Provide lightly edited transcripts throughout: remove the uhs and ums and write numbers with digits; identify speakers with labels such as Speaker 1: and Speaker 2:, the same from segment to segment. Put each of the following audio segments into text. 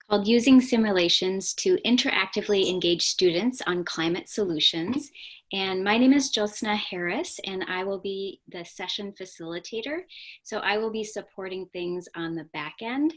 Speaker 1: called Using Simulations to Interactively Engage Students on Climate Solutions. And my name is Johnston Harris, and I will be the session facilitator. So I will be supporting things on the back end.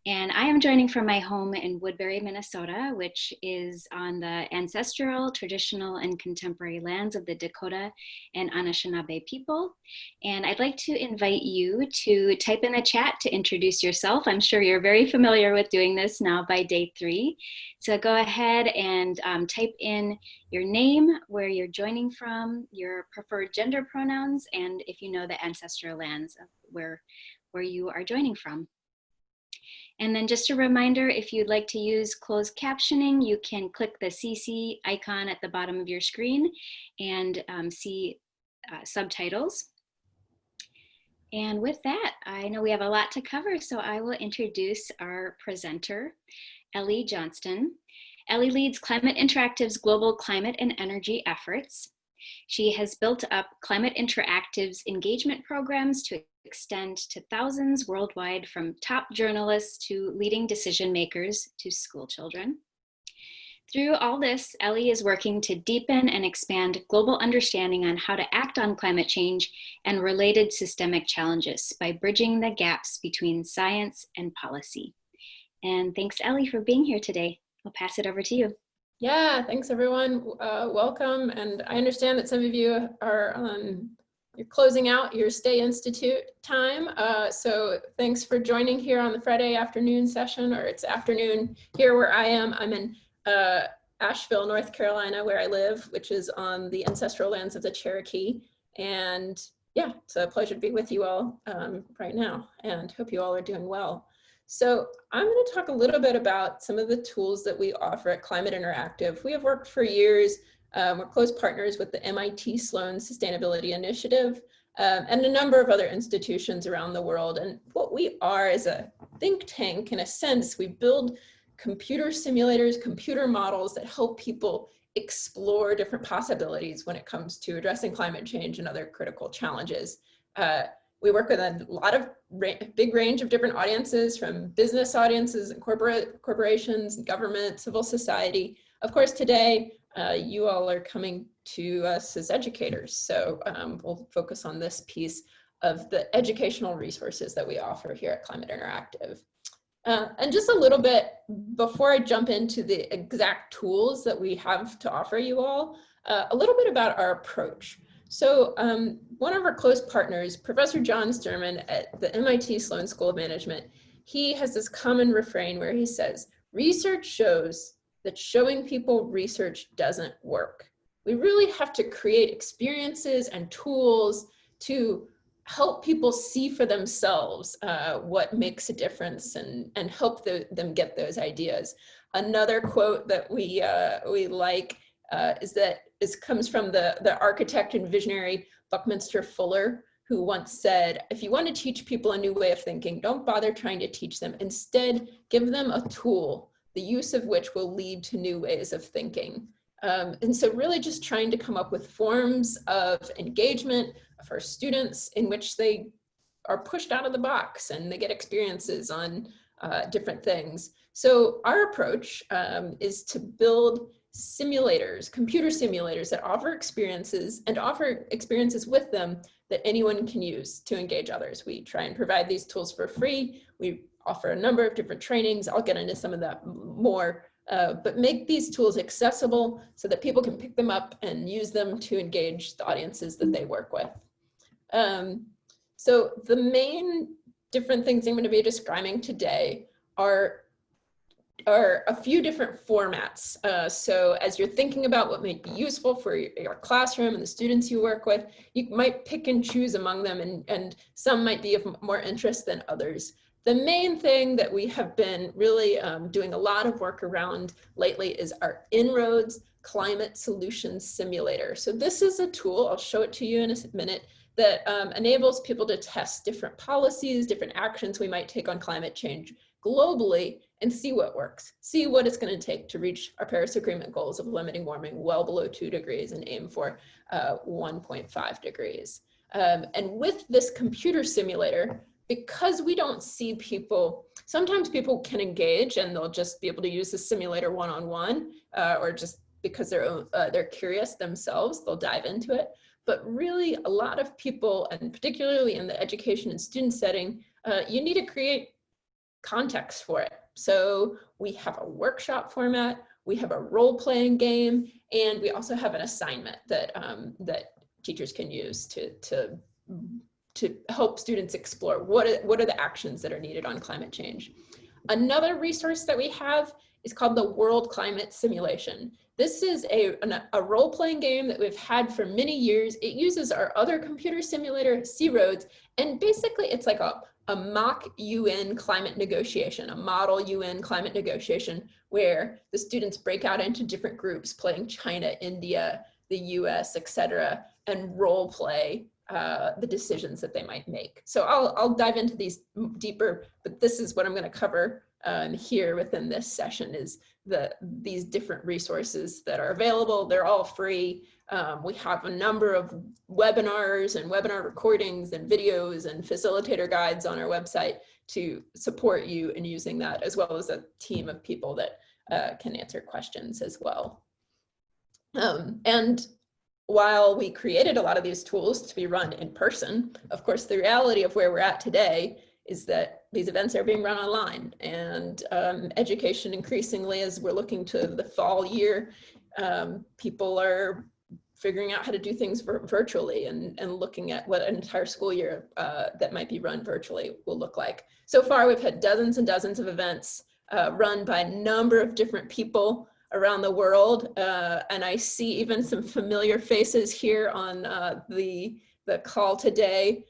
Speaker 1: And I am joining from my home in Woodbury, Minnesota, which is on the ancestral, traditional, and contemporary lands of the Dakota and Anishinaabe people. And I'd like to invite you to type in the chat to introduce yourself. I'm sure you're very familiar with doing this now by day 3. So go ahead and type in your name, where you're joining from, your preferred gender pronouns, and if you know the ancestral lands of where you are joining from. And then just a reminder, if you'd like to use closed captioning, you can click the CC icon at the bottom of your screen and see subtitles. And with that, I know we have a lot to cover, so I will introduce our presenter, Ellie Johnston. Ellie leads Climate Interactive's global climate and energy efforts. She has built up Climate Interactive's engagement programs to extend to thousands worldwide, from top journalists to leading decision makers to school children. Through all this, Ellie is working to deepen and expand global understanding on how to act on climate change and related systemic challenges by bridging the gaps between science and policy. And thanks, Ellie, for being here today. I'll pass it over to you.
Speaker 2: Yeah, thanks everyone. Welcome. And I understand that some of you are you're closing out your Stay-In-stitute time. So thanks for joining here on the Friday afternoon session, or it's afternoon here where I am. I'm in Asheville, North Carolina, where I live, which is on the ancestral lands of the Cherokee. And yeah, it's a pleasure to be with you all right now, and hope you all are doing well. So I'm going to talk a little bit about some of the tools that we offer at Climate Interactive. We have worked for years. We're close partners with the MIT Sloan Sustainability Initiative and a number of other institutions around the world. And what we are is a think tank. In a sense, we build computer simulators, computer models that help people explore different possibilities when it comes to addressing climate change and other critical challenges. We work with a lot of big range of different audiences, from business audiences and corporations, government, civil society. Of course, today, you all are coming to us as educators. So we'll focus on this piece of the educational resources that we offer here at Climate Interactive. And just a little bit before I jump into the exact tools that we have to offer you all, a little bit about our approach. So one of our close partners, Professor Johnston at the MIT Sloan School of Management, he has this common refrain where he says, research shows that showing people research doesn't work. We really have to create experiences and tools to help people see for themselves what makes a difference, and help them get those ideas. Another quote that we like comes from the architect and visionary Buckminster Fuller, who once said, if you want to teach people a new way of thinking, don't bother trying to teach them. Instead, give them a tool, the use of which will lead to new ways of thinking. And so really just trying to come up with forms of engagement for students in which they are pushed out of the box and they get experiences on different things. So our approach is to build simulators, computer simulators that offer experiences, and offer experiences with them that anyone can use to engage others. We try and provide these tools for free. We offer a number of different trainings. I'll get into some of that more, but make these tools accessible so that people can pick them up and use them to engage the audiences that they work with. So the main different things I'm going to be describing today are a few different formats. So as you're thinking about what might be useful for your classroom and the students you work with, you might pick and choose among them, and some might be of more interest than others. The main thing that we have been really doing a lot of work around lately is our En-ROADS Climate Solutions Simulator. So this is a tool, I'll show it to you in a minute, that enables people to test different policies, different actions we might take on climate change globally, and see what works, see what it's going to take to reach our Paris Agreement goals of limiting warming well below 2 degrees and aim for 1.5 degrees. And with this computer simulator, because we don't see people Sometimes people can engage and they'll just be able to use the simulator one-on-one, or just because they're curious themselves, they'll dive into it. But really, a lot of people, and particularly in the education and student setting, you need to create context for it. So we have a workshop format, we have a role-playing game, and we also have an assignment that that teachers can use to help students explore what are the actions that are needed on climate change. Another resource that we have is called the World Climate Simulation. This is a role-playing game that we've had for many years. It uses our other computer simulator, C-Roads, and basically it's like a mock UN climate negotiation, a model UN climate negotiation, where the students break out into different groups playing China, India, the US, etc., and role play the decisions that they might make. So I'll dive into these deeper, but this is what I'm going to cover here within this session is these different resources that are available. They're all free. We have a number of webinars and webinar recordings and videos and facilitator guides on our website to support you in using that, as well as a team of people that can answer questions as well. And while we created a lot of these tools to be run in person, of course, the reality of where we're at today is that these events are being run online, and education increasingly, as we're looking to the fall year, people are figuring out how to do things virtually and looking at what an entire school year that might be run virtually will look like. So far, we've had dozens and dozens of events run by a number of different people around the world, and I see even some familiar faces here on the call today.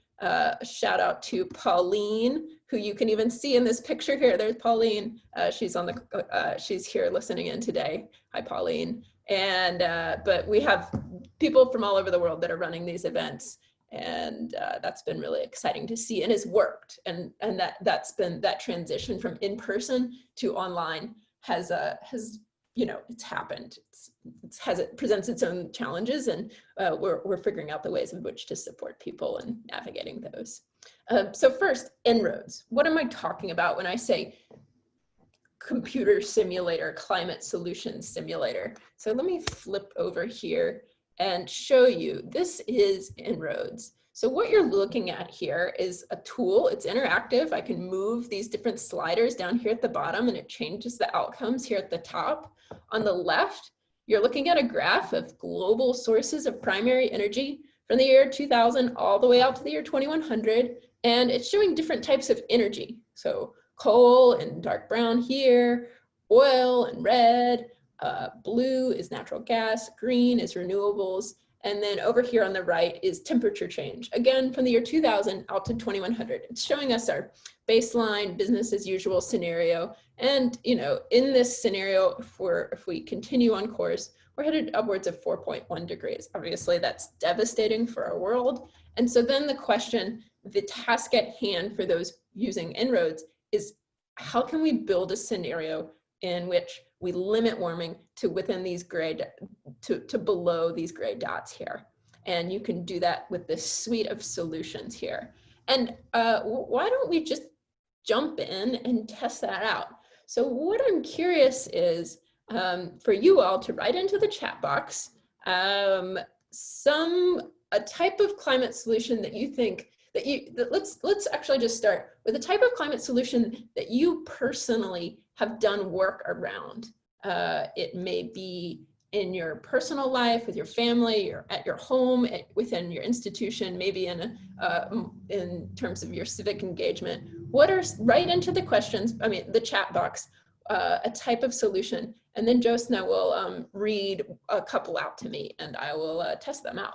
Speaker 2: Shout out to Pauline, who you can even see in this picture here. There's Pauline. She's here listening in today. Hi, Pauline. And but we have people from all over the world that are running these events, and that's been really exciting to see, and has worked. And that's been that transition from in person to online has you know, it's happened. It presents its own challenges, and we're figuring out the ways in which to support people in navigating those. So first, En-ROADS. What am I talking about when I say computer simulator, climate solutions simulator? So let me flip over here and show you. This is En-ROADS. So what you're looking at here is a tool. It's interactive. I can move these different sliders down here at the bottom, and it changes the outcomes here at the top. On the left, you're looking at a graph of global sources of primary energy from the year 2000 all the way out to the year 2100, and it's showing different types of energy. So coal in dark brown here, oil in red, blue is natural gas, green is renewables, and then over here on the right is temperature change, again from the year 2000 out to 2100. It's showing us our baseline business as usual scenario. And you know, in this scenario, if we continue on course, we're headed upwards of 4.1 degrees. Obviously, that's devastating for our world. And so then the question, the task at hand for those using En-ROADS is, how can we build a scenario in which we limit warming to within these gray, to below these gray dots here? And you can do that with this suite of solutions here. And why don't we just jump in and test that out? So what I'm curious is for you all to write into the chat box a type of climate solution that you think let's actually just start with a type of climate solution that you personally have done work around. It may be in your personal life, with your family, or at your home, within your institution, maybe in terms of your civic engagement. Write into the questions, the chat box, a type of solution, and then Josna will read a couple out to me, and I will test them out.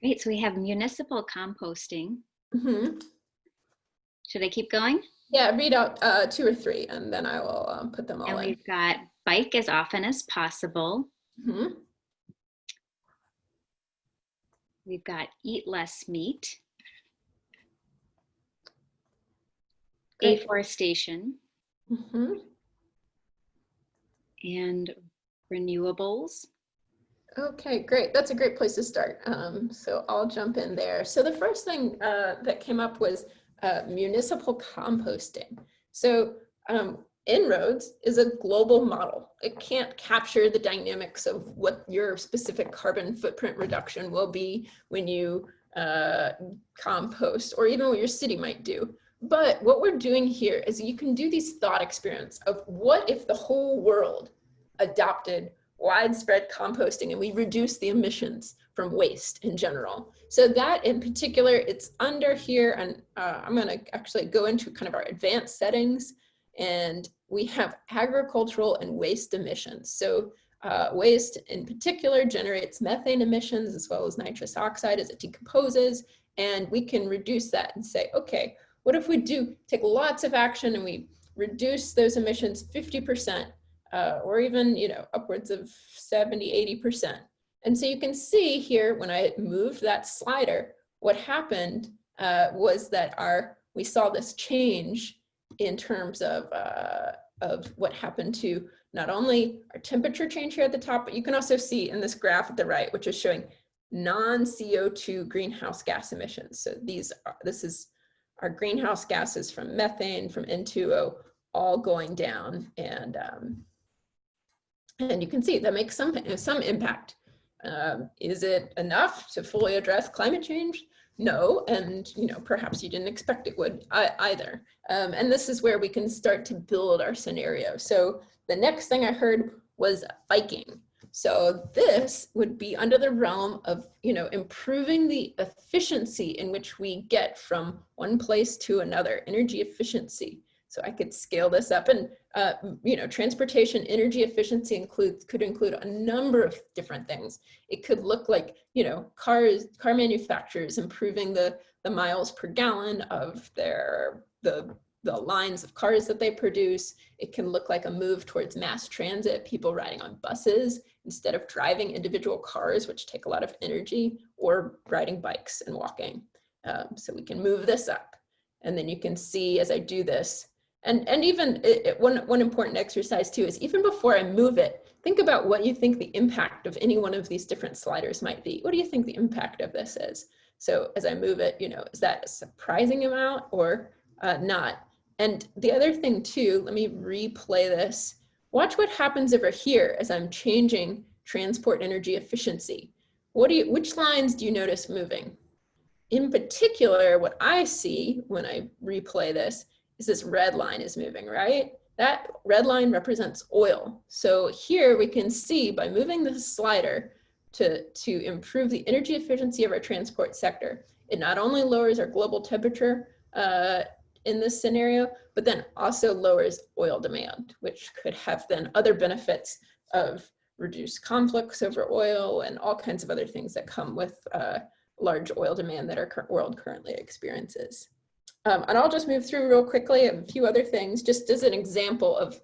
Speaker 1: Great, so we have municipal composting.
Speaker 2: Mm-hmm.
Speaker 1: Should I keep going?
Speaker 2: Yeah, read out 2 or 3, and then I will put them all in.
Speaker 1: And we've got bike as often as possible.
Speaker 2: Mm-hmm.
Speaker 1: We've got eat less meat.
Speaker 2: Great.
Speaker 1: Afforestation.
Speaker 2: Mm-hmm.
Speaker 1: And renewables.
Speaker 2: Okay, great. That's a great place to start. So I'll jump in there. So the first thing that came up was municipal composting. So En-ROADS is a global model. It can't capture the dynamics of what your specific carbon footprint reduction will be when you compost, or even what your city might do. But what we're doing here is you can do these thought experiments of what if the whole world adopted widespread composting and we reduce the emissions from waste in general. So that in particular, it's under here, and I'm going to actually go into kind of our advanced settings, and we have agricultural and waste emissions. So waste in particular generates methane emissions as well as nitrous oxide as it decomposes, and we can reduce that and say, okay, what if we do take lots of action and we reduce those emissions 50%, or even, you know, upwards of 70, 80%. And so you can see here, when I moved that slider, what happened was that we saw this change in terms of what happened to not only our temperature change here at the top, but you can also see in this graph at the right, which is showing non-CO2 greenhouse gas emissions. So this is our greenhouse gases from methane, from N2O, all going down, and you can see that makes some impact. Is it enough to fully address climate change? No, and you know, perhaps you didn't expect it would either. And this is where we can start to build our scenario. So the next thing I heard was biking. So this would be under the realm of, you know, improving the efficiency in which we get from one place to another, energy efficiency. So I could scale this up, and you know, transportation energy efficiency could include a number of different things. It could look like, you know, car manufacturers improving the miles per gallon of the lines of cars that they produce. It can look like a move towards mass transit, people riding on buses instead of driving individual cars, which take a lot of energy, or riding bikes and walking. So we can move this up, and then you can see as I do this. And even one important exercise too is, even before I move it, think about what you think the impact of any one of these different sliders might be. What do you think the impact of this is? So as I move it, you know, is that a surprising amount or not? And the other thing too, let me replay this. Watch what happens over here as I'm changing transport energy efficiency. Which lines do you notice moving? In particular, what I see when I replay this is this red line is moving, right? That red line represents oil. So here we can see, by moving this slider to improve the energy efficiency of our transport sector, it not only lowers our global temperature in this scenario, but then also lowers oil demand, which could have then other benefits of reduced conflicts over oil and all kinds of other things that come with large oil demand that our world currently experiences. And I'll just move through real quickly a few other things, just as an example of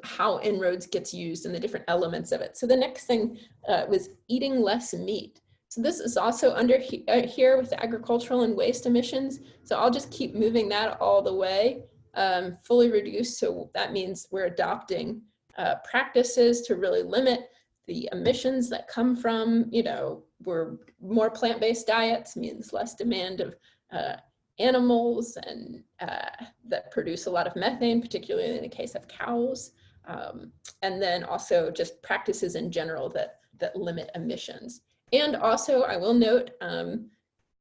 Speaker 2: how En-ROADS gets used and the different elements of it. So the next thing was eating less meat. So this is also under here with the agricultural and waste emissions. So I'll just keep moving that all the way, fully reduced. So that means we're adopting practices to really limit the emissions that come from, you know, more plant-based diets means less demand of animals and that produce a lot of methane, particularly in the case of cows. And then also just practices in general that limit emissions. And also I will note,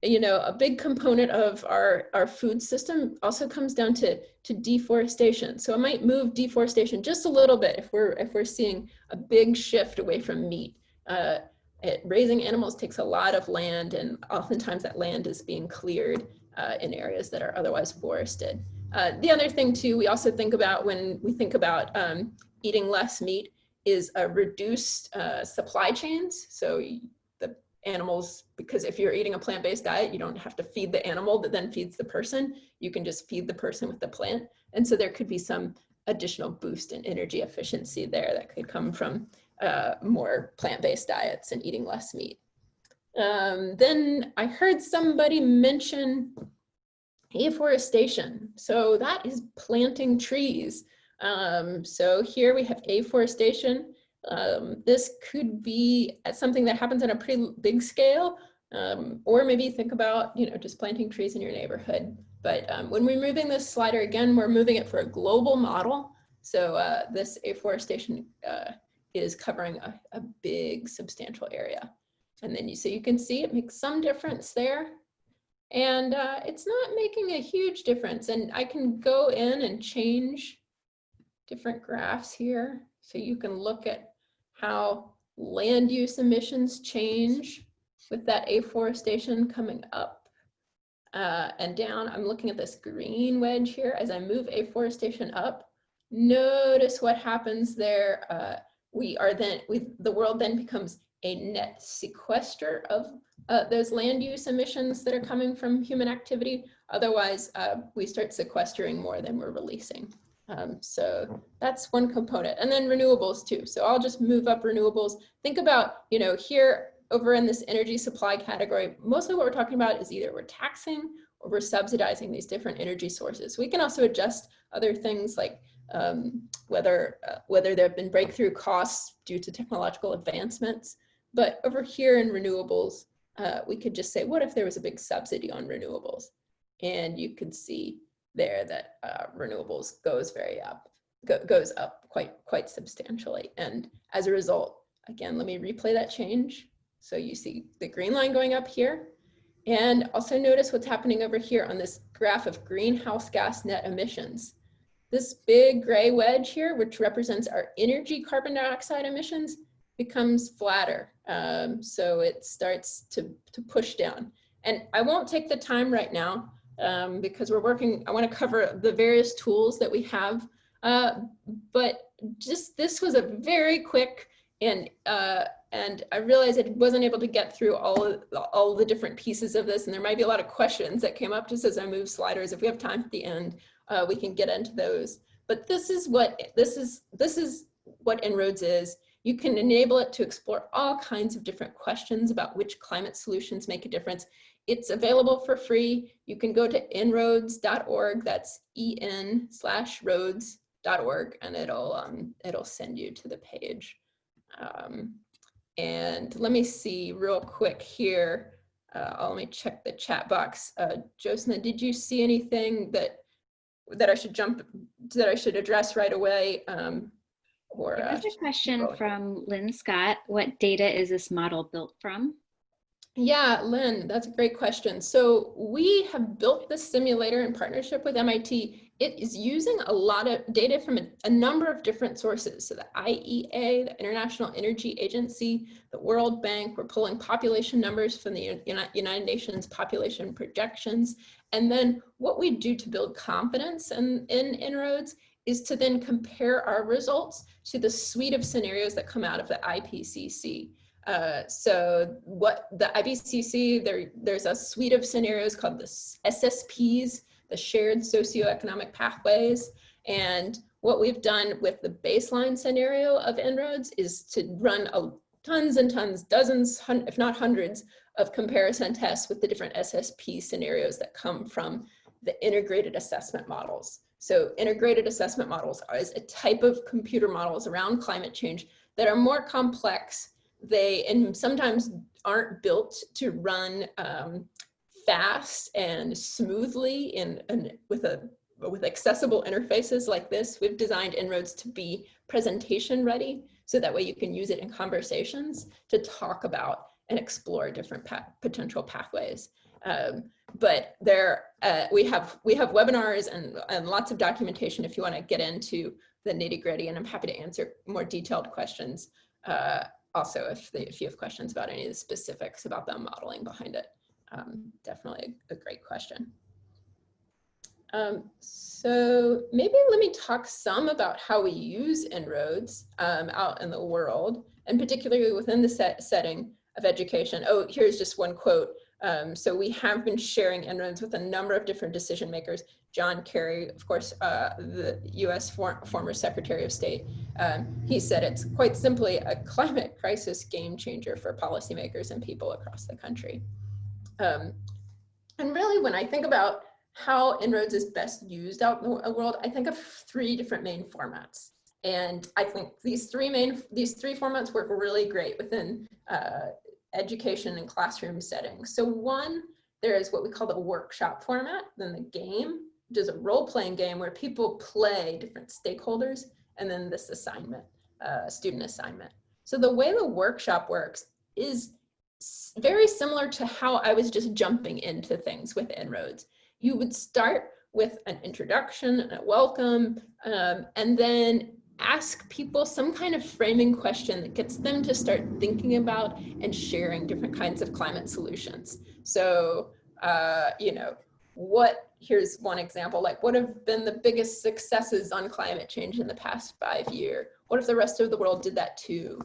Speaker 2: you know, a big component of our food system also comes down to deforestation. So I might move deforestation just a little bit if we're seeing a big shift away from meat. Raising animals takes a lot of land, and oftentimes that land is being cleared in areas that are otherwise forested. The other thing too, we also think about when we think about eating less meat is reduced supply chains. So the animals, because if you're eating a plant-based diet, you don't have to feed the animal that then feeds the person. You can just feed the person with the plant. And so there could be some additional boost in energy efficiency there that could come from more plant-based diets and eating less meat. Then I heard somebody mention afforestation. So that is planting trees. So here we have afforestation. This could be something that happens on a pretty big scale, or maybe think about, you know, just planting trees in your neighborhood. But when we're moving this slider again, we're moving it for a global model. So this afforestation is covering a big substantial area. And then so you can see it makes some difference there. And it's not making a huge difference. And I can go in and change different graphs here. So you can look at how land use emissions change with that afforestation coming up and down. I'm looking at this green wedge here. As I move afforestation up, notice what happens there. The world then becomes a net sequester of those land use emissions that are coming from human activity. Otherwise, we start sequestering more than we're releasing. So that's one component. And then renewables too. So I'll just move up renewables. Think about, here over in this energy supply category, mostly what we're talking about is either we're taxing or we're subsidizing these different energy sources. We can also adjust other things like whether there have been breakthrough costs due to technological advancements. But over here in renewables, we could just say, what if there was a big subsidy on renewables? And you can see there that renewables goes up quite substantially. And as a result, again, let me replay that change. So you see the green line going up here. And also notice what's happening over here on this graph of greenhouse gas net emissions. This big gray wedge here, which represents our energy carbon dioxide emissions, becomes flatter. So it starts to push down. And I won't take the time right now because I want to cover the various tools that we have. But just this was a very quick and I realized I wasn't able to get through all the different pieces of this, and there might be a lot of questions that came up just as I move sliders. If we have time at the end, we can get into those. But this is what En-ROADS is. You can enable it to explore all kinds of different questions about which climate solutions make a difference. It's available for free. You can go to enroads.org. That's en/roads.org, and it'll send you to the page. And let me see real quick here. Let me check the chat box. Josna, did you see anything that I should address right away?
Speaker 1: There's a question from Lynn Scott. What data is this model built from?
Speaker 2: Yeah, Lynn, that's a great question. So we have built this simulator in partnership with MIT. It is using a lot of data from a number of different sources. So the IEA, the International Energy Agency, the World Bank, we're pulling population numbers from the United Nations population projections. And then what we do to build confidence in En-ROADS is to then compare our results to the suite of scenarios that come out of the IPCC. So what the IPCC, there's a suite of scenarios called the SSPs, the Shared Socioeconomic Pathways. And what we've done with the baseline scenario of En-ROADS is to run tons and tons, dozens, if not hundreds, of comparison tests with the different SSP scenarios that come from the integrated assessment models. So integrated assessment models is a type of computer models around climate change that are more complex. And sometimes aren't built to run fast and smoothly and with accessible interfaces like this. We've designed En-ROADS to be presentation ready, so that way you can use it in conversations to talk about and explore different potential pathways. But we have webinars and lots of documentation if you want to get into the nitty-gritty, and I'm happy to answer more detailed questions. Also, if you have questions about any of the specifics about the modeling behind it, definitely a great question. So maybe let me talk some about how we use En-ROADS out in the world, and particularly within the setting of education. Oh, here's just one quote. So we have been sharing En-ROADS with a number of different decision makers. John Kerry, of course, the US former Secretary of State, he said it's quite simply a climate crisis game changer for policymakers and people across the country. And really, when I think about how En-ROADS is best used out in the world, I think of three different main formats. And I think these three formats work really great within education and classroom settings. So one there is what we call the workshop format, then the game, which is a role-playing game where people play different stakeholders, and then this assignment, student assignment. So the way the workshop works is very similar to how I was just jumping into things with En-ROADS. You would start with an introduction and a welcome, and then ask people some kind of framing question that gets them to start thinking about and sharing different kinds of climate solutions. So, you know, here's one example, like what have been the biggest successes on climate change in the past 5 years? What if the rest of the world did that too?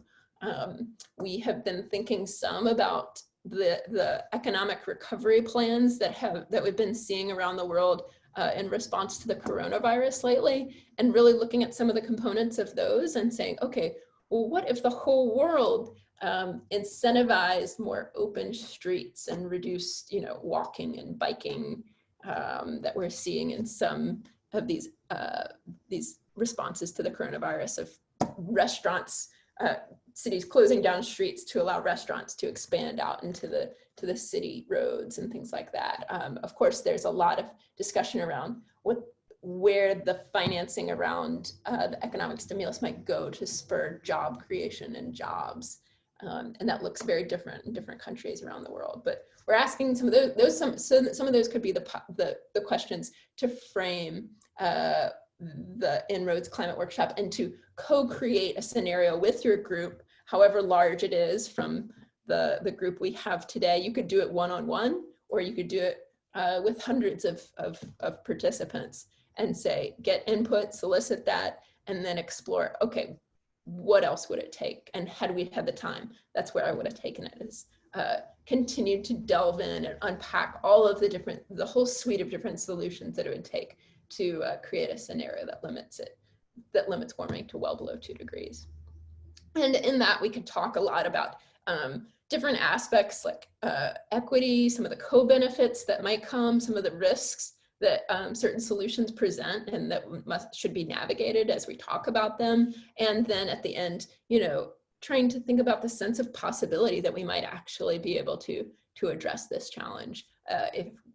Speaker 2: We have been thinking some about the economic recovery plans that we've been seeing around the world in response to the coronavirus lately, and really looking at some of the components of those and saying, okay, well, what if the whole world incentivized more open streets and reduced, you know, walking and biking that we're seeing in some of these responses to the coronavirus, of restaurants, cities closing down streets to allow restaurants to expand out into the city roads and things like that. Of course, there's a lot of discussion around where the financing around the economic stimulus might go to spur job creation and jobs. And that looks very different in different countries around the world. But we're asking some of those, some of those could be the questions to frame the En-ROADS Climate Workshop and to co-create a scenario with your group, however large it is from the group we have today. You could do it one-on-one, or you could do it with hundreds of participants and say, get input, solicit that, and then explore, okay, what else would it take? And had we had the time, that's where I would have taken it, is continue to delve in and unpack all of the whole suite of different solutions that it would take to create a scenario that limits warming to well below 2 degrees. And in that, we could talk a lot about different aspects like equity, some of the co-benefits that might come, some of the risks that certain solutions present and that should be navigated as we talk about them. And then at the end, you know, trying to think about the sense of possibility that we might actually be able to address this challenge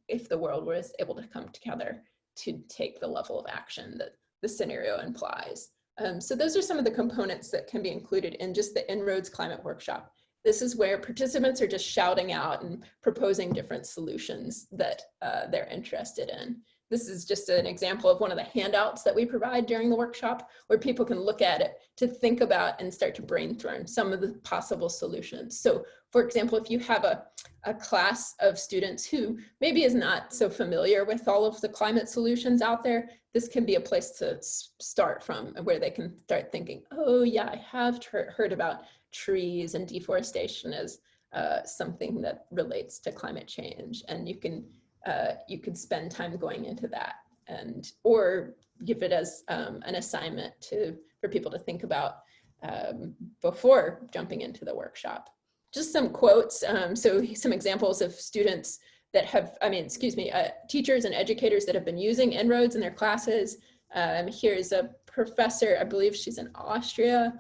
Speaker 2: if the world was able to come together to take the level of action that the scenario implies. So those are some of the components that can be included in just the En-ROADS Climate Workshop. This is where participants are just shouting out and proposing different solutions that they're interested in. This is just an example of one of the handouts that we provide during the workshop, where people can look at it to think about and start to brainstorm some of the possible solutions. So for example, if you have a class of students who maybe is not so familiar with all of the climate solutions out there, this can be a place to start from, where they can start thinking, oh yeah, I have heard about trees and deforestation as something that relates to climate change. And you can spend time going into that, or give it as an assignment for people to think about before jumping into the workshop. Just some quotes, so some examples of students that have, teachers and educators that have been using En-ROADS in their classes. Here's a professor, I believe she's in Austria,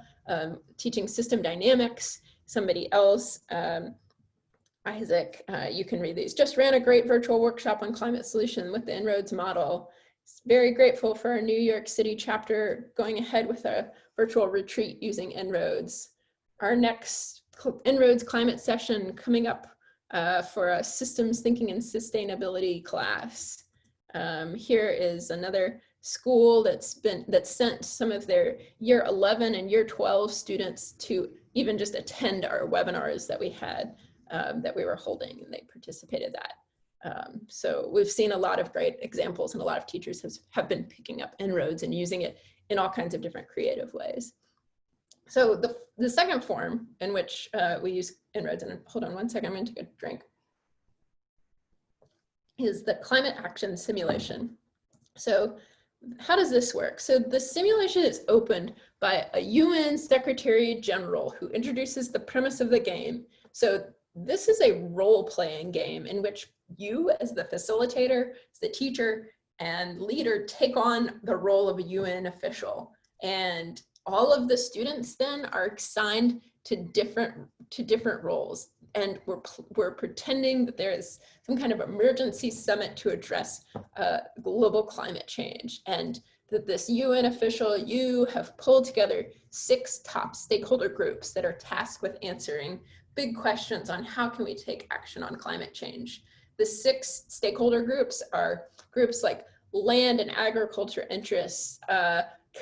Speaker 2: teaching system dynamics. Somebody else, Isaac, you can read these. Just ran a great virtual workshop on climate solution with the En-ROADS model. Very grateful for our New York City chapter going ahead with a virtual retreat using En-ROADS. Our next En-ROADS climate session coming up for a systems thinking and sustainability class. Here is another school that's sent some of their year 11 and year 12 students to even just attend our webinars that we had, that we were holding, and they participated that. So we've seen a lot of great examples, and a lot of teachers have been picking up En-ROADS and using it in all kinds of different creative ways. So the second form in which we use En-ROADS, and hold on one second, I'm gonna take a drink, is the climate action simulation. So how does this work? So the simulation is opened by a UN Secretary General who introduces the premise of the game. So this is a role-playing game in which you, as the facilitator, as the teacher and leader, take on the role of a UN official. And all of the students then are assigned to different roles. And we're pretending that there is some kind of emergency summit to address global climate change, and that this UN official, you have pulled together 6 top stakeholder groups that are tasked with answering big questions on how can we take action on climate change. The 6 stakeholder groups are groups like land and agriculture interests,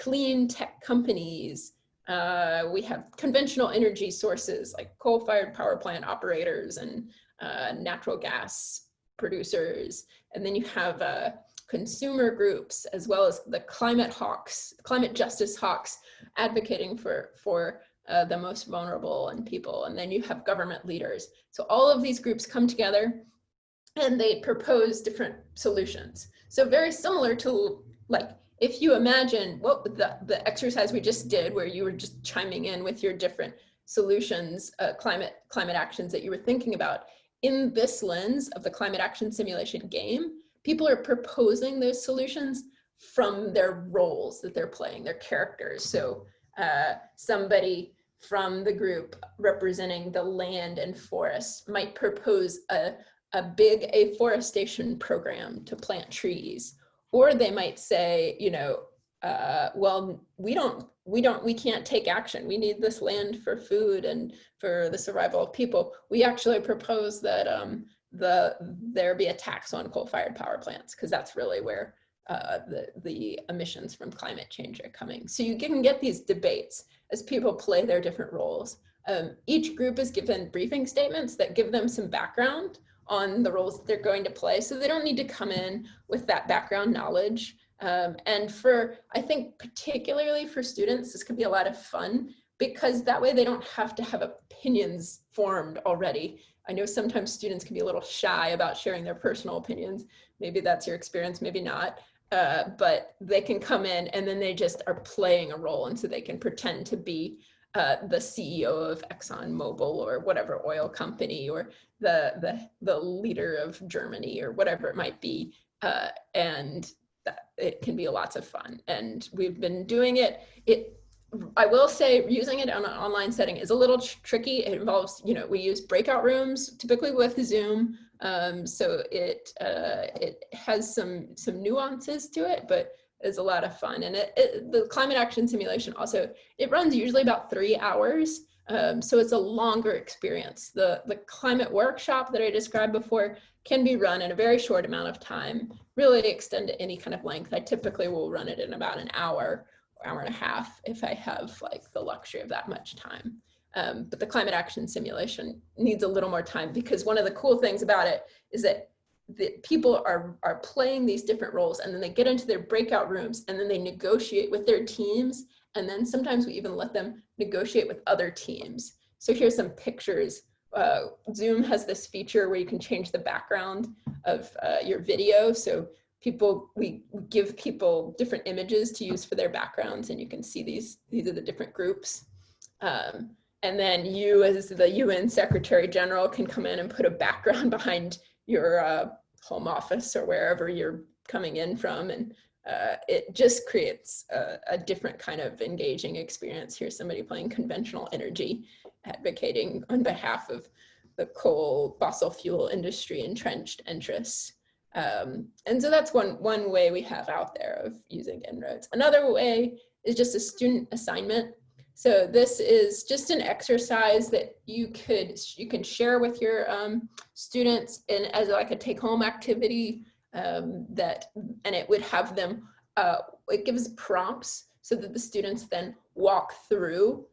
Speaker 2: clean tech companies, we have conventional energy sources like coal-fired power plant operators and natural gas producers. And then you have consumer groups, as well as the climate hawks, climate justice hawks, advocating for the most vulnerable and people. And then you have government leaders. So all of these groups come together and they propose different solutions. So very similar to, like, if you imagine what the exercise we just did, where you were just chiming in with your different solutions, climate actions that you were thinking about, in this lens of the climate action simulation game, people are proposing those solutions from their roles that they're playing, their characters. So somebody from the group representing the land and forest might propose a big afforestation program to plant trees. Or they might say, you know, well, we can't take action. We need this land for food and for the survival of people. We actually propose that there be a tax on coal-fired power plants, because that's really where the emissions from climate change are coming. So you can get these debates as people play their different roles. Each group is given briefing statements that give them some background on the roles that they're going to play, so they don't need to come in with that background knowledge. And I think particularly for students, this can be a lot of fun, because that way they don't have to have opinions formed already. I know sometimes students can be a little shy about sharing their personal opinions. Maybe that's your experience, maybe not. But they can come in and then they just are playing a role, and so they can pretend to be the CEO of ExxonMobil or whatever oil company, or the leader of Germany, or whatever it might be. And it can be lots of fun. And we've been doing it. I will say, using it on an online setting is a little tricky. It involves, you know, we use breakout rooms, typically with Zoom. So it has some nuances to it, but it's a lot of fun. And the climate action simulation also, it runs usually about 3 hours. So it's a longer experience. The climate workshop that I described before can be run in a very short amount of time, really extend to any kind of length. I typically will run it in about an hour and a half if I have like the luxury of that much time. But the climate action simulation needs a little more time, because one of the cool things about it is that the people are playing these different roles, and then they get into their breakout rooms, and then they negotiate with their teams. And then sometimes we even let them negotiate with other teams. So here's some pictures. Zoom has this feature where you can change the background of your video. So we give people different images to use for their backgrounds, and you can see these are the different groups. And then you, as the UN Secretary General, can come in and put a background behind your home office or wherever you're coming in from. And it just creates a different kind of engaging experience. Here's somebody playing conventional energy, advocating on behalf of the coal fossil fuel industry entrenched interests. And so that's one way we have out there of using En-ROADS. Another way is just a student assignment. So this is just an exercise that you can share with your students as like a take-home activity, and it would have them, it gives prompts so that the students then walk through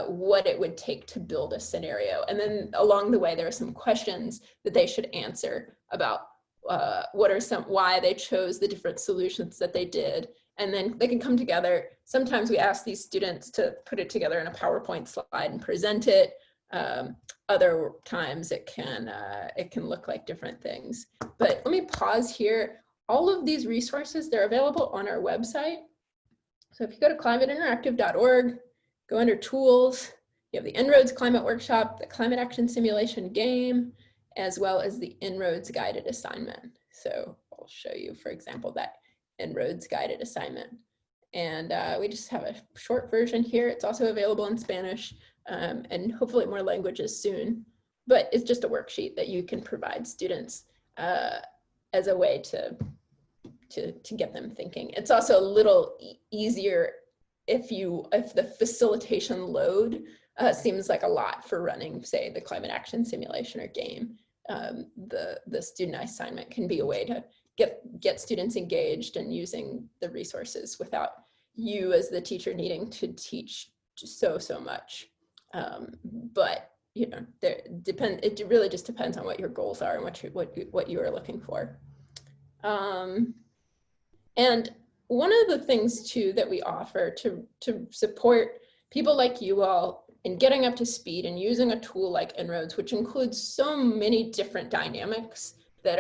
Speaker 2: what it would take to build a scenario. And then along the way, there are some questions that they should answer about why they chose the different solutions that they did. And then they can come together. Sometimes we ask these students to put it together in a PowerPoint slide and present it. Other times it can look like different things. But let me pause here. All of these resources, they're available on our website. So if you go to climateinteractive.org, go under tools, you have the En-ROADS Climate Workshop, the Climate Action Simulation Game, as well as the En-ROADS Guided Assignment. So I'll show you, for example, that En-ROADS Guided Assignment. And we just have a short version here. It's also available in Spanish, and hopefully more languages soon. But it's just a worksheet that you can provide students as a way to get them thinking. It's also a little easier if the facilitation load seems like a lot for running, say, the climate action simulation or game. The student assignment can be a way to get students engaged and using the resources without you as the teacher needing to teach so much. But you know, it really just depends on what your goals are and what you are looking for. And one of the things too that we offer to support people like you all in getting up to speed and using a tool like En-ROADS, which includes so many different dynamics that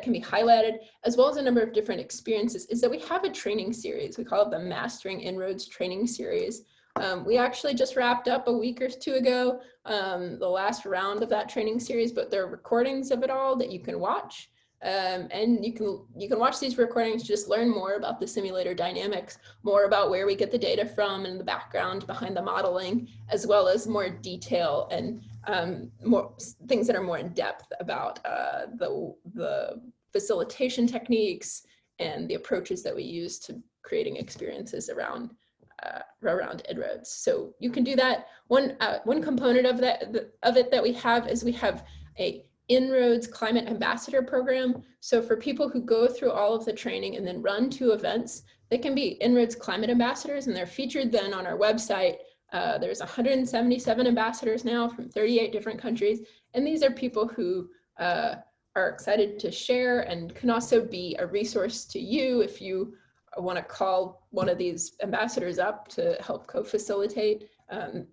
Speaker 2: can be highlighted, as well as a number of different experiences, is that we have a training series. We call it the Mastering En-ROADS Training Series. We actually just wrapped up a week or two ago, the last round of that training series, but there are recordings of it all that you can watch. And you can watch these recordings to just learn more about the simulator dynamics, more about where we get the data from and the background behind the modeling, as well as more detail and more things that are more in depth about the facilitation techniques and the approaches that we use to creating experiences around En-ROADS. So you can do that. One component of it that we have is we have a En-ROADS Climate Ambassador Program. So for people who go through all of the training and then run 2 events, they can be En-ROADS Climate Ambassadors, and they're featured then on our website. There's 177 ambassadors now from 38 different countries. And these are people who are excited to share and can also be a resource to you if you want to call one of these ambassadors up to help co-facilitate.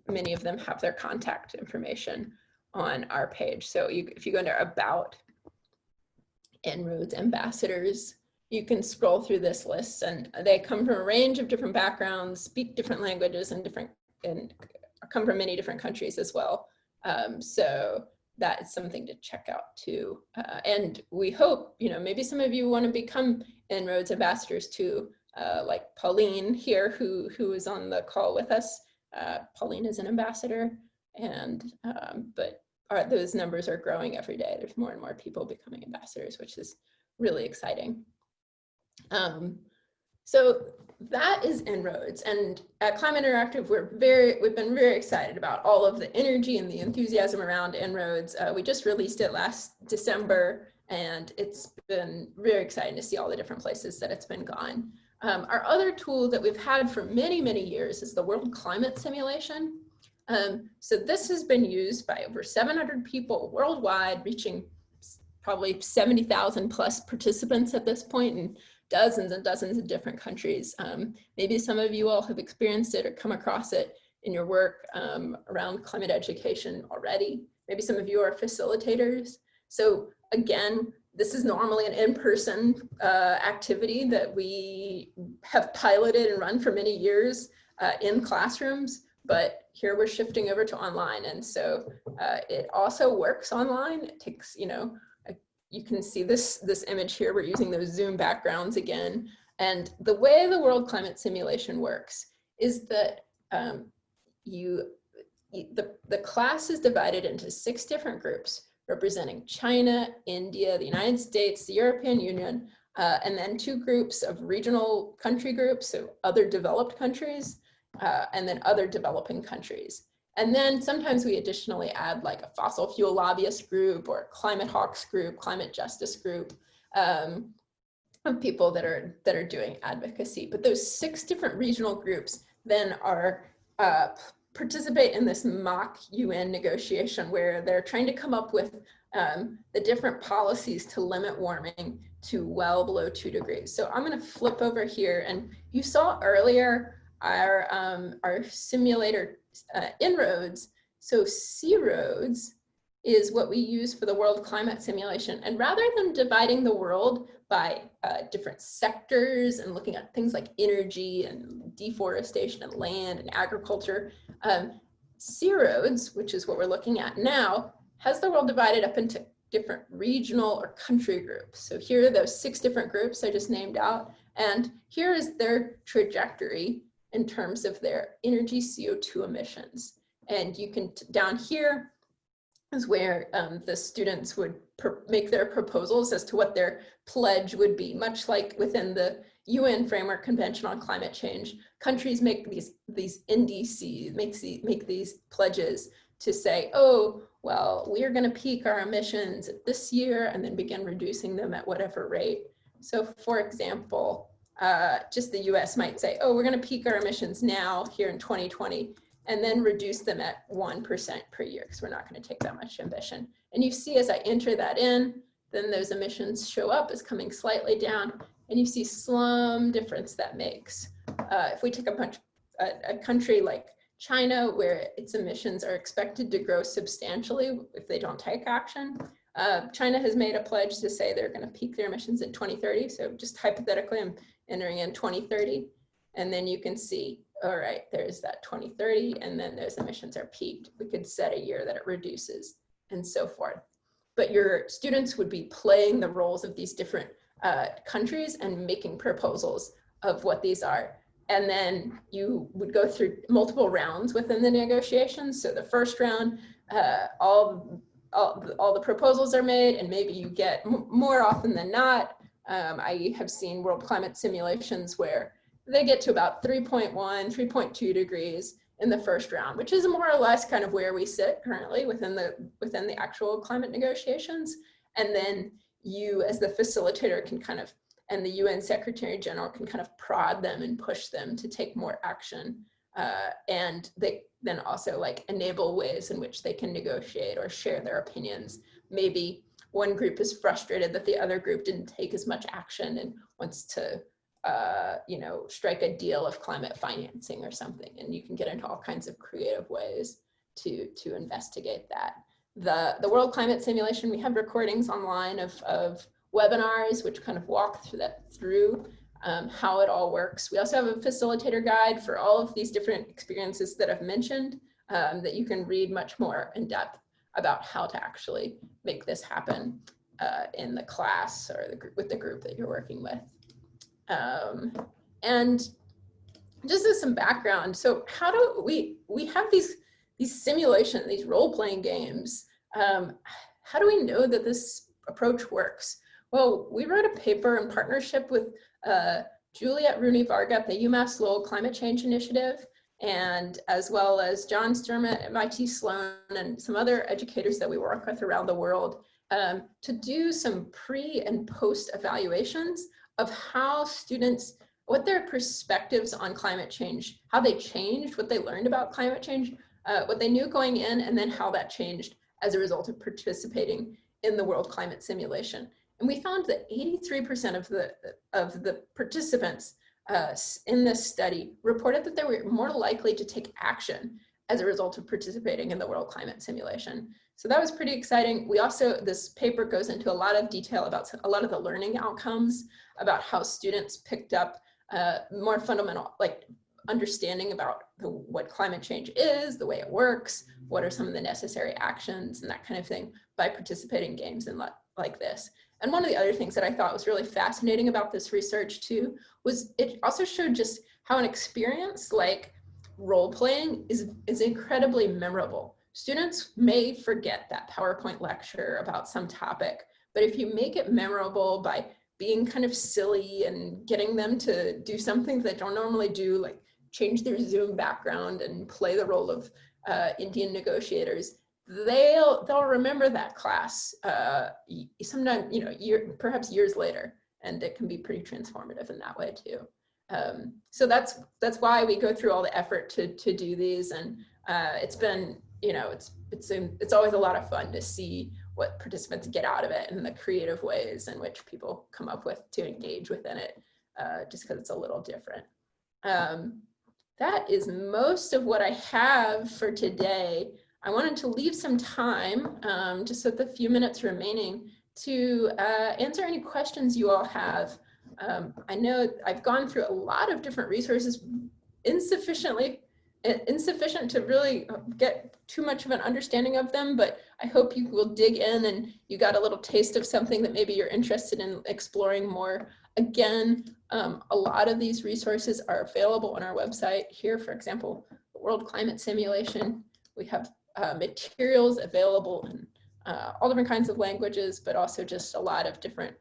Speaker 2: Many of them have their contact information on our page. So if you go under About En-ROADS Ambassadors, you can scroll through this list, and they come from a range of different backgrounds, speak different languages, and come from many different countries as well. So that is something to check out too. And we hope, you know, maybe some of you want to become En-ROADS ambassadors too, like Pauline here, who is on the call with us. Pauline is an ambassador. And but those numbers are growing every day. There's more and more people becoming ambassadors, which is really exciting. So that is En-ROADS, and at Climate Interactive, we've been very excited about all of the energy and the enthusiasm around En-ROADS. We just released it last December, and it's been very exciting to see all the different places that it's been gone. Our other tool that we've had for many years is the World Climate Simulation. So this has been used by over 700 people worldwide, reaching probably 70,000 plus participants at this point in dozens and dozens of different countries. Maybe some of you all have experienced it or come across it in your work around climate education already. Maybe some of you are facilitators. So again, this is normally an in-person activity that we have piloted and run for many years in classrooms. But here we're shifting over to online. And so it also works online. It takes, you know, you can see this image here. We're using those Zoom backgrounds again. And the way the World Climate Simulation works is that the class is divided into 6 different groups representing China, India, the United States, the European Union, and then 2 groups of regional country groups, so other developed countries, and then other developing countries. And then sometimes we additionally add like a fossil fuel lobbyist group or a climate hawks group, climate justice group, of people that are doing advocacy. But those 6 different regional groups then are participate in this mock UN negotiation where they're trying to come up with the different policies to limit warming to well below 2 degrees. So I'm going to flip over here, and you saw earlier our simulator En-ROADS. So C-ROADS is what we use for the World Climate Simulation. And rather than dividing the world by different sectors and looking at things like energy and deforestation and land and agriculture, C-ROADS, which is what we're looking at now, has the world divided up into different regional or country groups. So here are those 6 different groups I just named out. And here is their trajectory in terms of their energy CO2 emissions. And you can, down here is where the students would make their proposals as to what their pledge would be, much like within the UN Framework Convention on Climate Change. Countries make these indices, make these pledges to say, oh, well, we are going to peak our emissions this year and then begin reducing them at whatever rate. So for example, just the US might say, oh, we're going to peak our emissions now here in 2020 and then reduce them at 1% per year because we're not going to take that much ambition. And you see as I enter that in, then those emissions show up as coming slightly down, and you see some difference that makes. If we take a country like China, where its emissions are expected to grow substantially if they don't take action, China has made a pledge to say they're going to peak their emissions in 2030. So just hypothetically, I'm entering in 2030, and then you can see, all right, there's that 2030, and then those emissions are peaked. We could set a year that it reduces, and so forth. But your students would be playing the roles of these different countries and making proposals of what these are. And then you would go through multiple rounds within the negotiations. So the first round, all the proposals are made, and maybe you get more often than not. I have seen world climate simulations where they get to about 3.1, 3.2 degrees in the first round, which is more or less kind of where we sit currently within the actual climate negotiations. And then you, as the facilitator, can kind of, and the UN Secretary General can kind of prod them and push them to take more action. And they then also like enable ways in which they can negotiate or share their opinions. Maybe one group is frustrated that the other group didn't take as much action and wants to strike a deal of climate financing or something. And you can get into all kinds of creative ways to investigate that. The World Climate Simulation, we have recordings online of webinars which kind of walk through how it all works. We also have a facilitator guide for all of these different experiences that I've mentioned that you can read much more in depth about how to actually make this happen in the class or with the group that you're working with. And just as some background, so how do we have these simulations, these role-playing games, how do we know that this approach works? Well, we wrote a paper in partnership with Juliet Rooney-Varga at the UMass Lowell Climate Change Initiative, and as well as Johnston at MIT Sloan and some other educators that we work with around the world to do some pre and post evaluations of how students, what their perspectives on climate change, how they changed, what they learned about climate change, what they knew going in, and then how that changed as a result of participating in the World Climate Simulation. And we found that 83% of the participants in this study reported that they were more likely to take action as a result of participating in the World Climate Simulation. So that was pretty exciting. We also, this paper goes into a lot of detail about a lot of the learning outcomes, about how students picked up more fundamental, like understanding about what climate change is, the way it works, what are some of the necessary actions and that kind of thing by participating in games and like this. And one of the other things that I thought was really fascinating about this research too, was it also showed just how an experience like role-playing is incredibly memorable. Students may forget that PowerPoint lecture about some topic, but if you make it memorable by being kind of silly and getting them to do something they don't normally do, like change their Zoom background and play the role of Indian negotiators, they'll remember that class sometime, perhaps years later, and it can be pretty transformative in that way too. So that's why we go through all the effort to do these, and it's been, it's always a lot of fun to see what participants get out of it and the creative ways in which people come up with to engage within it, just because it's a little different. That is most of what I have for today. I wanted to leave some time, just with the few minutes remaining, to answer any questions you all have. I know I've gone through a lot of different resources, insufficient to really get too much of an understanding of them, but I hope you will dig in and you got a little taste of something that maybe you're interested in exploring more Again, a lot of these resources are available on our website. Here, for example, the World Climate Simulation. We have materials available in all different kinds of languages, but also just a lot of different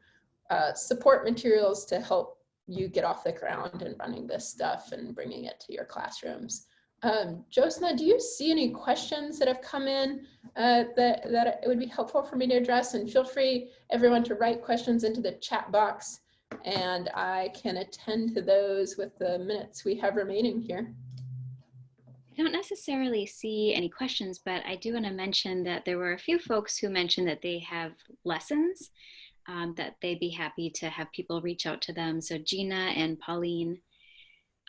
Speaker 2: support materials to help you get off the ground and running this stuff and bringing it to your classrooms. Josna, do you see any questions that have come in that it would be helpful for me to address? And feel free, everyone, to write questions into the chat box, and I can attend to those with the minutes we have remaining here.
Speaker 1: I don't necessarily see any questions, but I do want to mention that there were a few folks who mentioned that they have lessons, that they'd be happy to have people reach out to them. So Gina and Pauline.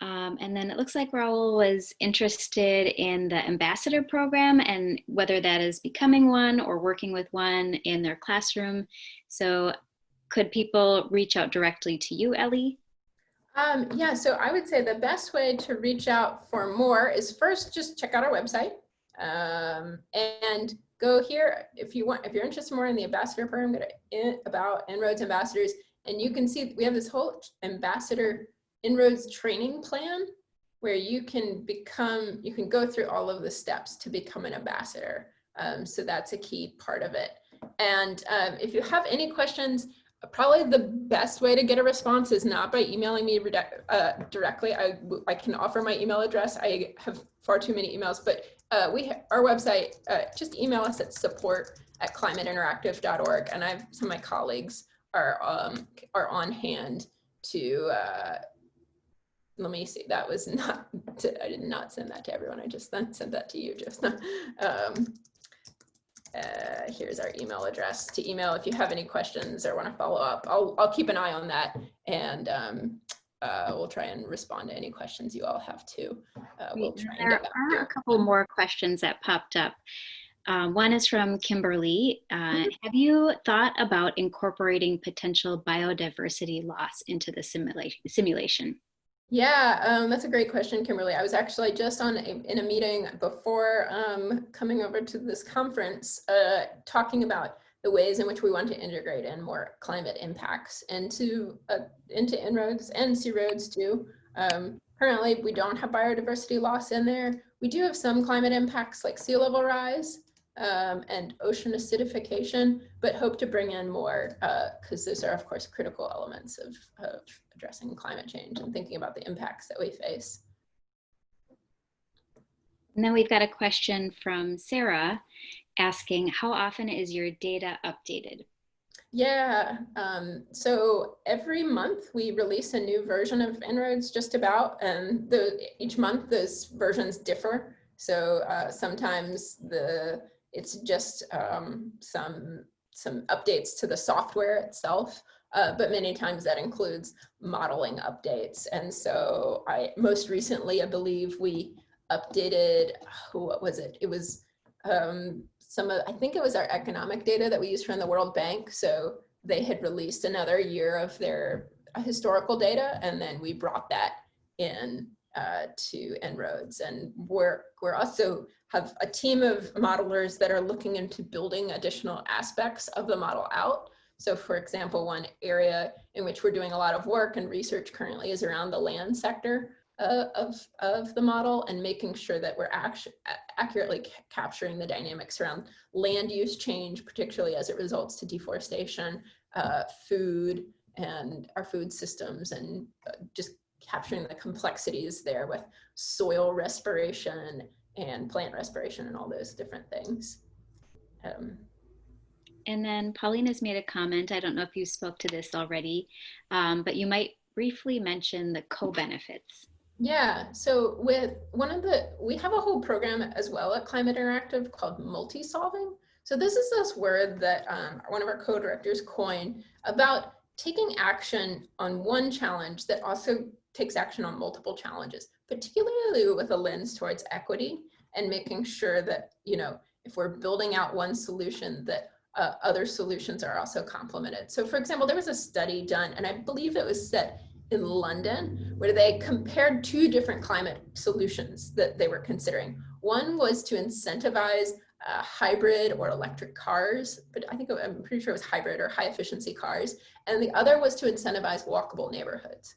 Speaker 1: And then it looks like Raul was interested in the ambassador program and whether that is becoming one or working with one in their classroom. So could people reach out directly to you, Ellie?
Speaker 2: Yeah, so I would say the best way to reach out for more is first just check out our website and go here if you're interested more in the ambassador program. Go to about En-ROADS ambassadors, and you can see we have this whole ambassador En-ROADS training plan where you can go through all of the steps to become an ambassador. So that's a key part of it. And if you have any questions, probably the best way to get a response is not by emailing me directly. I can offer my email address. I have far too many emails, but our website, just email us at support@climateinteractive.org, and some of my colleagues are on hand to, let me see, that was not, I did not send that to everyone. I just then sent that to you just now. Here's our email address to email if you have any questions or want to follow up. I'll keep an eye on that, and we'll try and respond to any questions you all have too. We'll try and get back to
Speaker 1: There are a couple more questions that popped up. One is from Kimberly. Have you thought about incorporating potential biodiversity loss into the simulation?
Speaker 2: Yeah, that's a great question, Kimberly. I was actually just in a meeting before coming over to this conference, talking about the ways in which we want to integrate in more climate impacts into En-ROADS and C-ROADS too. Currently, we don't have biodiversity loss in there. We do have some climate impacts like sea level rise and ocean acidification, but hope to bring in more because those are, of course, critical elements of addressing climate change and thinking about the impacts that we face.
Speaker 1: And then we've got a question from Sarah asking, how often is your data updated?
Speaker 2: Yeah, so every month we release a new version of En-ROADS just about, and each month those versions differ. So sometimes it's just some updates to the software itself, but many times that includes modeling updates. And so most recently, I believe we updated, what was it? It was I think it was our economic data that we used from the World Bank. So they had released another year of their historical data, and then we brought that in to En-ROADS. And we're also have a team of modelers that are looking into building additional aspects of the model out. So for example, one area in which we're doing a lot of work and research currently is around the land sector of the model, and making sure that we're accurately capturing the dynamics around land use change, particularly as it results to deforestation, food, and our food systems, and just capturing the complexities there with soil respiration and plant respiration and all those different things.
Speaker 1: And then Pauline has made a comment. I don't know if you spoke to this already, but you might briefly mention the co-benefits.
Speaker 2: Yeah, so we have a whole program as well at Climate Interactive called multi-solving. So this is this word that one of our co-directors coined about taking action on one challenge that also takes action on multiple challenges, particularly with a lens towards equity, and making sure that, if we're building out one solution, that other solutions are also complemented. So for example, there was a study done, and I believe it was set in London, where they compared two different climate solutions that they were considering. One was to incentivize hybrid or electric cars, but I'm pretty sure it was hybrid or high efficiency cars. And the other was to incentivize walkable neighborhoods.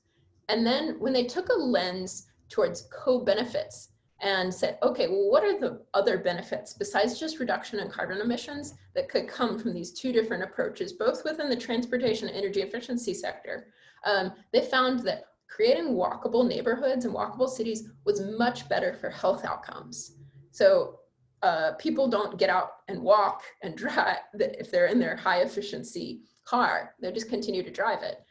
Speaker 2: And then when they took a lens towards co-benefits and said, okay, well, what are the other benefits besides just reduction in carbon emissions that could come from these two different approaches, both within the transportation and energy efficiency sector? They found that creating walkable neighborhoods and walkable cities was much better for health outcomes. So people don't get out and walk and drive if they're in their high efficiency car, they just continue to drive it.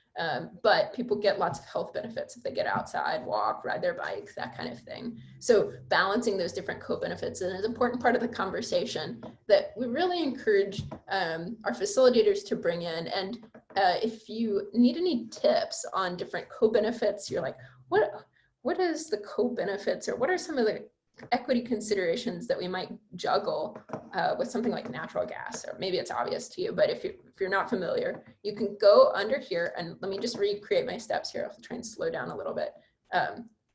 Speaker 2: But people get lots of health benefits if they get outside, walk, ride their bikes, that kind of thing. So balancing those different co-benefits is an important part of the conversation that we really encourage our facilitators to bring in. And if you need any tips on different co-benefits, you're like, what is the co-benefits, or what are some of the equity considerations that we might juggle with something like natural gas? Or maybe it's obvious to you, but if you're not familiar, you can go under here, and let me just recreate my steps here. I'll try and slow down a little bit.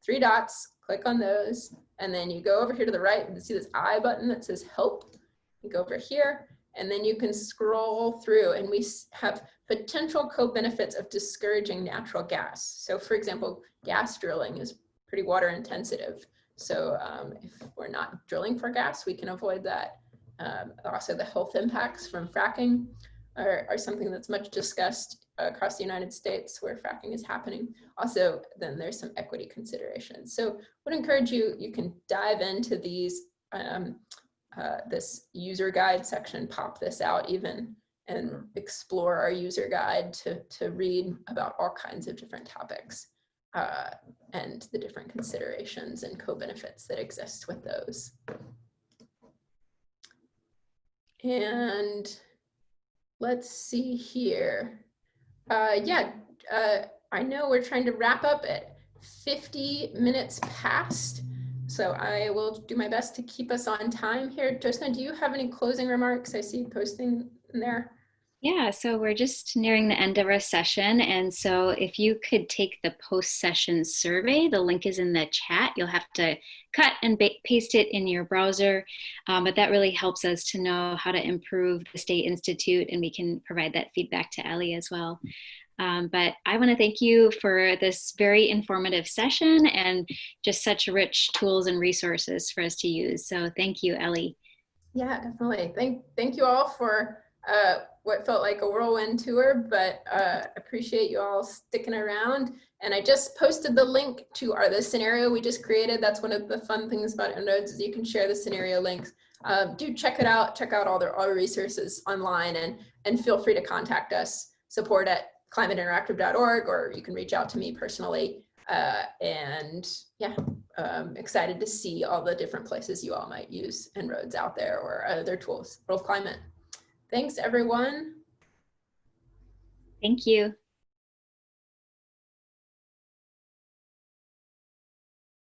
Speaker 2: 3 dots, click on those, and then you go over here to the right and see this I button that says help. You go over here, and then you can scroll through, and we have potential co-benefits of discouraging natural gas. So for example, gas drilling is pretty water intensive. So if we're not drilling for gas, we can avoid that. Also, the health impacts from fracking are something that's much discussed across the United States where fracking is happening. Also, then there's some equity considerations. So I would encourage you can dive into these, this user guide section, pop this out even, and explore our user guide to read about all kinds of different topics. And the different considerations and co-benefits that exist with those. And let's see here. I know we're trying to wrap up at 50 minutes past, so I will do my best to keep us on time here. Josna, do you have any closing remarks? I see you posting in there.
Speaker 1: Yeah, so we're just nearing the end of our session. And so if you could take the post-session survey, the link is in the chat. You'll have to cut and paste it in your browser, but that really helps us to know how to improve the Stay-In-stitute, and we can provide that feedback to Ellie as well. But I want to thank you for this very informative session and just such rich tools and resources for us to use. So thank you, Ellie.
Speaker 2: Yeah, definitely. Thank you all for what felt like a whirlwind tour, but appreciate you all sticking around. And I just posted the link to the scenario we just created. That's one of the fun things about EndNodes, is you can share the scenario links. Do check it out. Check out all the resources online, and feel free to contact us, support@climateinteractive.org, or you can reach out to me personally. And yeah, excited to see all the different places you all might use EndNodes out there, or other tools, World Climate. Thanks, everyone.
Speaker 1: Thank you.